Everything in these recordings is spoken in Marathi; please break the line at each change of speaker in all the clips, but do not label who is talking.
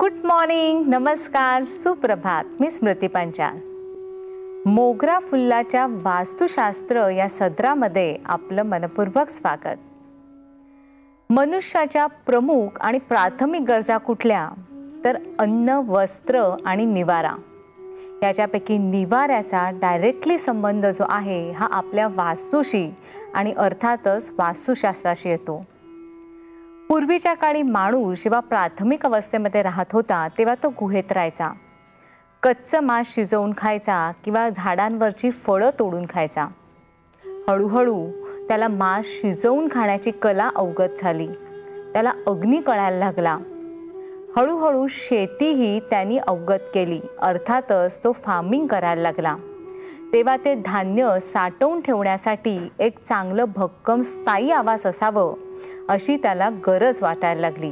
गुड मॉर्निंग, नमस्कार, सुप्रभात. मी स्मृती पंचाल. मोगरा फुलाच्या वास्तुशास्त्र या सदरामध्ये आपलं मनपूर्वक स्वागत. मनुष्याच्या प्रमुख आणि प्राथमिक गरजा कुठल्या तर अन्न, वस्त्र आणि निवारा. याच्यापैकी निवाऱ्याचा डायरेक्टली संबंध जो आहे हा आपल्या वास्तूशी आणि अर्थातच वास्तुशास्त्राशी येतो. पूर्वीच्या काळी माणूस जेव्हा प्राथमिक अवस्थेमध्ये राहत होता तेव्हा तो गुहेत राहायचा. कच्चं मांस शिजवून खायचा किंवा झाडांवरची फळं तोडून खायचा. हळूहळू त्याला मांस शिजवून खाण्याची कला अवगत झाली. त्याला अग्नी कळायला लागला. हळूहळू शेतीही त्यांनी अवगत केली. अर्थातच तो फार्मिंग करायला लागला. तेव्हा ते धान्य साठवून ठेवण्यासाठी एक चांगलं भक्कम स्थायी आवास असावं अशी त्याला गरज वाटायला लागली.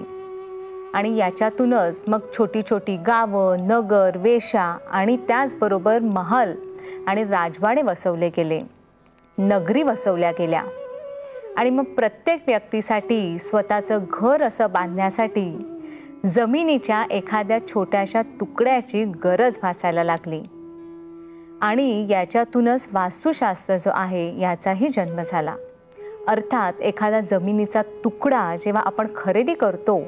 आणि याच्यातूनच मग छोटी छोटी गावं, नगर, वेशा आणि त्याचबरोबर महल आणि राजवाडे वसवले गेले, नगरी वसवल्या गेल्या. आणि मग प्रत्येक व्यक्तीसाठी स्वतःचं घर असं बांधण्यासाठी जमिनीच्या एखाद्या छोट्याशा तुकड्याची गरज भासायला लागली. आणि याच्यातूनच वास्तुशास्त्र जो आहे याचाही जन्म झाला. अर्थात एखादा जमिनीचा तुकडा जेव्हा आपण खरेदी करतो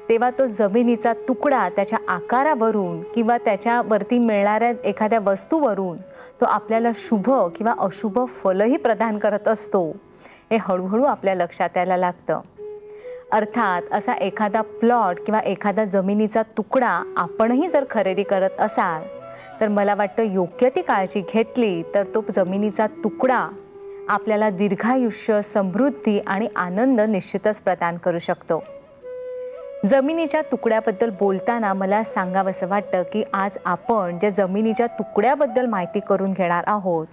तेव्हा तो जमिनीचा तुकडा त्याच्या आकारावरून किंवा त्याच्यावरती मिळणाऱ्या एखाद्या वस्तूवरून तो आपल्याला शुभ किंवा अशुभ फलही प्रदान करत असतो हे हळूहळू आपल्या लक्षात यायला लागतं. अर्थात असा एखादा प्लॉट किंवा एखादा जमिनीचा तुकडा आपणही जर खरेदी करत असाल तर मला वाटतं योग्य ती काळजी घेतली तर तो जमिनीचा तुकडा आपल्याला दीर्घायुष्य, समृद्धी आणि आनंद निश्चितच प्रदान करू शकतो. जमिनीच्या तुकड्याबद्दल बोलताना मला सांगावंसं वाटतं की आज आपण ज्या जमिनीच्या तुकड्याबद्दल माहिती करून घेणार आहोत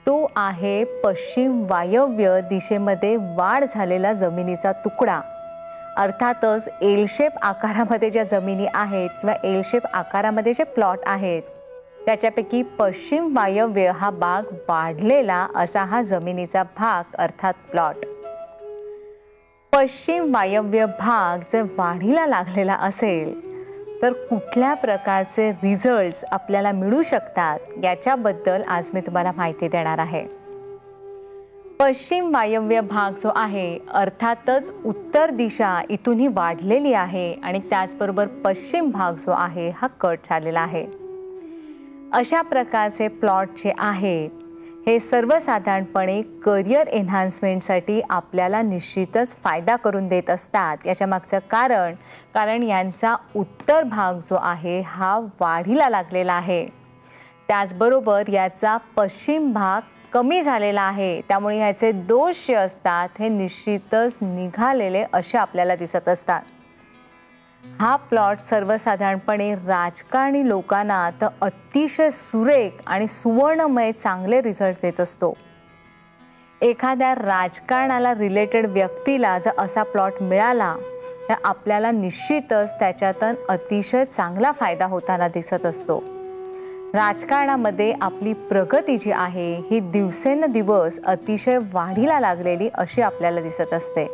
तो आहे पश्चिम वायव्य दिशेमध्ये वाढ झालेला जमिनीचा तुकडा. अर्थातच एल शेप आकारामध्ये ज्या जमिनी आहेत किंवा एल शेप आकारामध्ये जे प्लॉट आहेत त्याच्यापैकी पश्चिम वायव्य हा भाग वाढलेला असा हा जमिनीचा भाग अर्थात प्लॉट. पश्चिम वायव्य भाग जर वाढीला लागलेला असेल तर कुठल्या प्रकारचे रिझल्ट्स आपल्याला मिळू शकतात याच्याबद्दल आज मी तुम्हाला माहिती देणार आहे. पश्चिम वायव्य भाग जो आहे अर्थातच उत्तर दिशा इथूनही वाढलेली आहे आणि त्याचबरोबर पश्चिम भाग जो आहे हा कट झालेला आहे. अशा प्रकारचे प्लॉट जे आहेत हे सर्वसाधारणपणे करिअर एन्हान्समेंटसाठी आपल्याला निश्चितच फायदा करून देत असतात. याच्या मागचं कारण यांचा उत्तर भाग जो आहे हा वाढीला लागलेला आहे. त्याचबरोबर याचा पश्चिम भाग कमी झालेला आहे. त्यामुळे ह्याचे दोष जे असतात हे निश्चितच निघालेले असे आपल्याला दिसत असतात. हा प्लॉट सर्वसाधारणपणे राजकारणी लोकांना तर अतिशय सुरेख आणि सुवर्णमय चांगले रिझल्ट देत असतो. एखाद्या राजकारणाला रिलेटेड व्यक्तीला जर असा प्लॉट मिळाला तर आपल्याला निश्चितच त्याच्यातून अतिशय चांगला फायदा होताना दिसत असतो. राजकारणामध्ये आपली प्रगती जी आहे ही दिवसेंदिवस अतिशय वाढीला लागलेली अशी आपल्याला दिसत असते.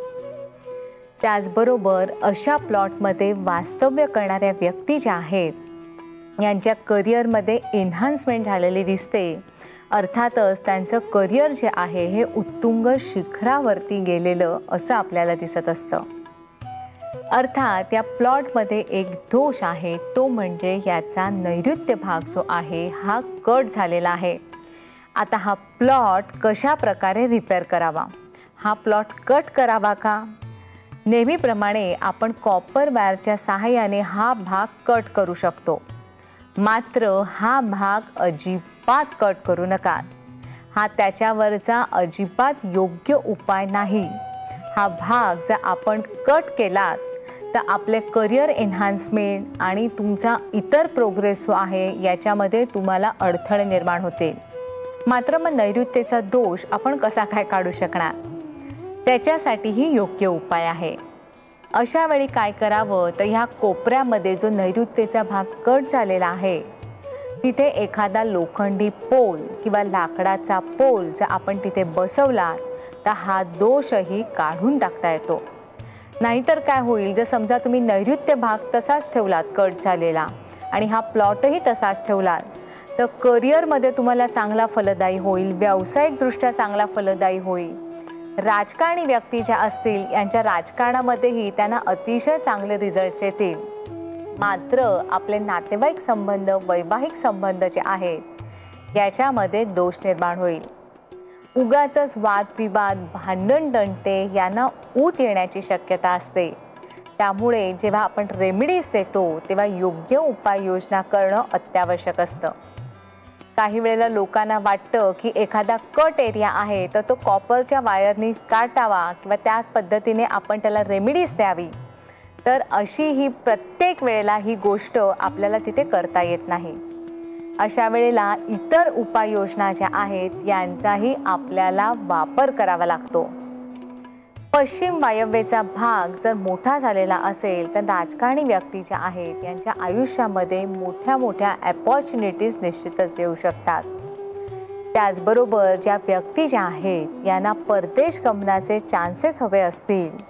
त्याचबरोबर अशा प्लॉटमध्ये वास्तव्य करणाऱ्या व्यक्ती ज्या आहेत यांच्या करिअरमध्ये एन्हान्समेंट झालेली दिसते. अर्थातच त्यांचं करिअर जे आहे हे उत्तुंग शिखरावरती गेलेलं असं आपल्याला दिसत असतं. अर्थात या प्लॉटमध्ये एक दोष आहे तो म्हणजे याचा नैऋत्य भाग जो आहे हा कट झालेला आहे. आता हा प्लॉट कशा प्रकारे रिपेअर करावा, हा प्लॉट कट करावा का? नेहमीप्रमाणे आपण कॉपर वायरच्या सहाय्याने हा भाग कट करू शकतो. मात्र हा भाग अजिबात कट करू नका. हा त्याच्यावरचा अजिबात योग्य उपाय नाही. हा भाग जर आपण कट केलात तर आपले करिअर एन्हान्समेंट आणि तुमचा इतर प्रोग्रेस जो आहे याच्यामध्ये तुम्हाला अडथळे निर्माण होतील. मात्र मग नैऋत्येचा दोष आपण कसा काय काढू शकणार? त्याच्यासाठीही योग्य उपाय आहे. अशा वेळी काय करावं तर ह्या कोपऱ्यामध्ये जो नैऋत्येचा भाग कट झालेला आहे तिथे एखादा लोखंडी पोल किंवा लाकडाचा पोल जर आपण तिथे बसवला तर हा दोषही काढून टाकता येतो. नाहीतर काय होईल, जर समजा तुम्ही नैऋत्य भाग तसाच ठेवलात कट झालेला आणि हा प्लॉटही तसाच ठेवलात, तर करिअरमध्ये तुम्हाला चांगला फलदायी होईल, व्यावसायिकदृष्ट्या चांगला फलदायी होईल. राजकारणी व्यक्ती ज्या असतील यांच्या राजकारणामध्येही त्यांना अतिशय चांगले रिझल्ट्स येतील. मात्र आपले नातेवाईक संबंध, वैवाहिक संबंध जे आहेत याच्यामध्ये दोष निर्माण होईल. उगाचच वादविवाद, भांडण तंटे यांना ऊत येण्याची शक्यता असते. त्यामुळे जेव्हा आपण रेमेडीज देतो तेव्हा योग्य उपाययोजना करणं अत्यावश्यक असतं. काही वेळेला लोकांना वाटतं की एखादा कट एरिया आहे तर तो कॉपरच्या वायरनी काटावा किंवा त्याच पद्धतीने आपण त्याला रेमेडीज द्यावी. तर अशी ही प्रत्येक वेळेला ही गोष्ट आपल्याला तिथे करता येत नाही. अशा वेळेला इतर उपाययोजना ज्या आहेत यांचाही आपल्याला वापर करावा लागतो. पश्चिम वायव्येचा भाग जर मोठा झालेला असेल तर राजकारणी व्यक्ती ज्या आहेत यांच्या आयुष्यामध्ये मोठ्या मोठ्या अपॉर्च्युनिटीज निश्चितच येऊ शकतात. त्याचबरोबर ज्या व्यक्ती ज्या आहेत यांना परदेश गमनाचे चान्सेस हवे असतील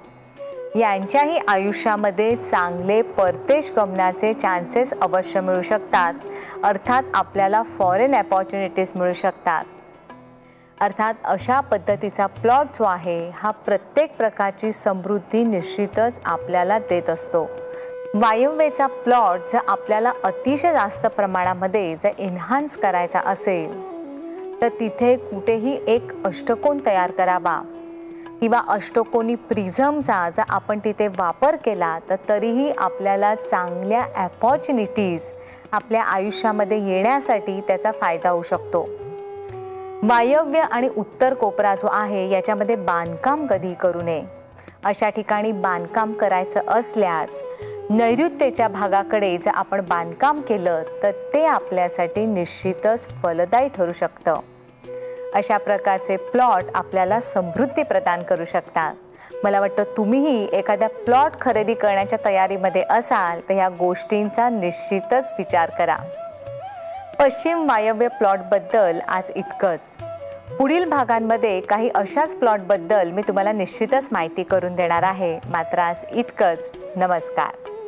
यांच्याही आयुष्यामध्ये चांगले परदेश गमनाचे चान्सेस अवश्य मिळू शकतात. अर्थात आपल्याला फॉरेन अपॉर्च्युनिटीज मिळू शकतात. अर्थात अशा पद्धतीचा प्लॉट जो आहे हा प्रत्येक प्रकारची समृद्धी निश्चितच आपल्याला देत असतो. वायव्येचा प्लॉट जर आपल्याला अतिशय जास्त प्रमाणामध्ये जर एन्हान्स करायचा असेल तर तिथे कुठेही एक अष्टकोन तयार करावा किंवा अष्टकोनी प्रिझमचा जर आपण तिथे वापर केला तर तरीही आपल्याला चांगल्या अपॉर्च्युनिटीज आपल्या आयुष्यामध्ये येण्यासाठी त्याचा फायदा होऊ शकतो. वायव्य आणि उत्तर कोपरा जो आहे याच्यामध्ये बांधकाम कधी करू नये. अशा ठिकाणी बांधकाम करायचं असल्यास नैऋत्येच्या भागाकडे जर आपण बांधकाम केलं तर ते आपल्यासाठी निश्चितच फलदायी ठरू शकतं. अशा प्रकारचे प्लॉट आपल्याला समृद्धी प्रदान करू शकतात. मला वाटतं तुम्हीही एखाद्या प्लॉट खरेदी करण्याच्या तयारीमध्ये असाल तर ह्या गोष्टींचा निश्चितच विचार करा. पश्चिम वायव्य प्लॉटबद्दल आज इतकंच. पुढील भागांमध्ये काही अशाच प्लॉटबद्दल मी तुम्हाला निश्चितच माहिती करून देणार आहे. मात्र आज इतकंच. नमस्कार.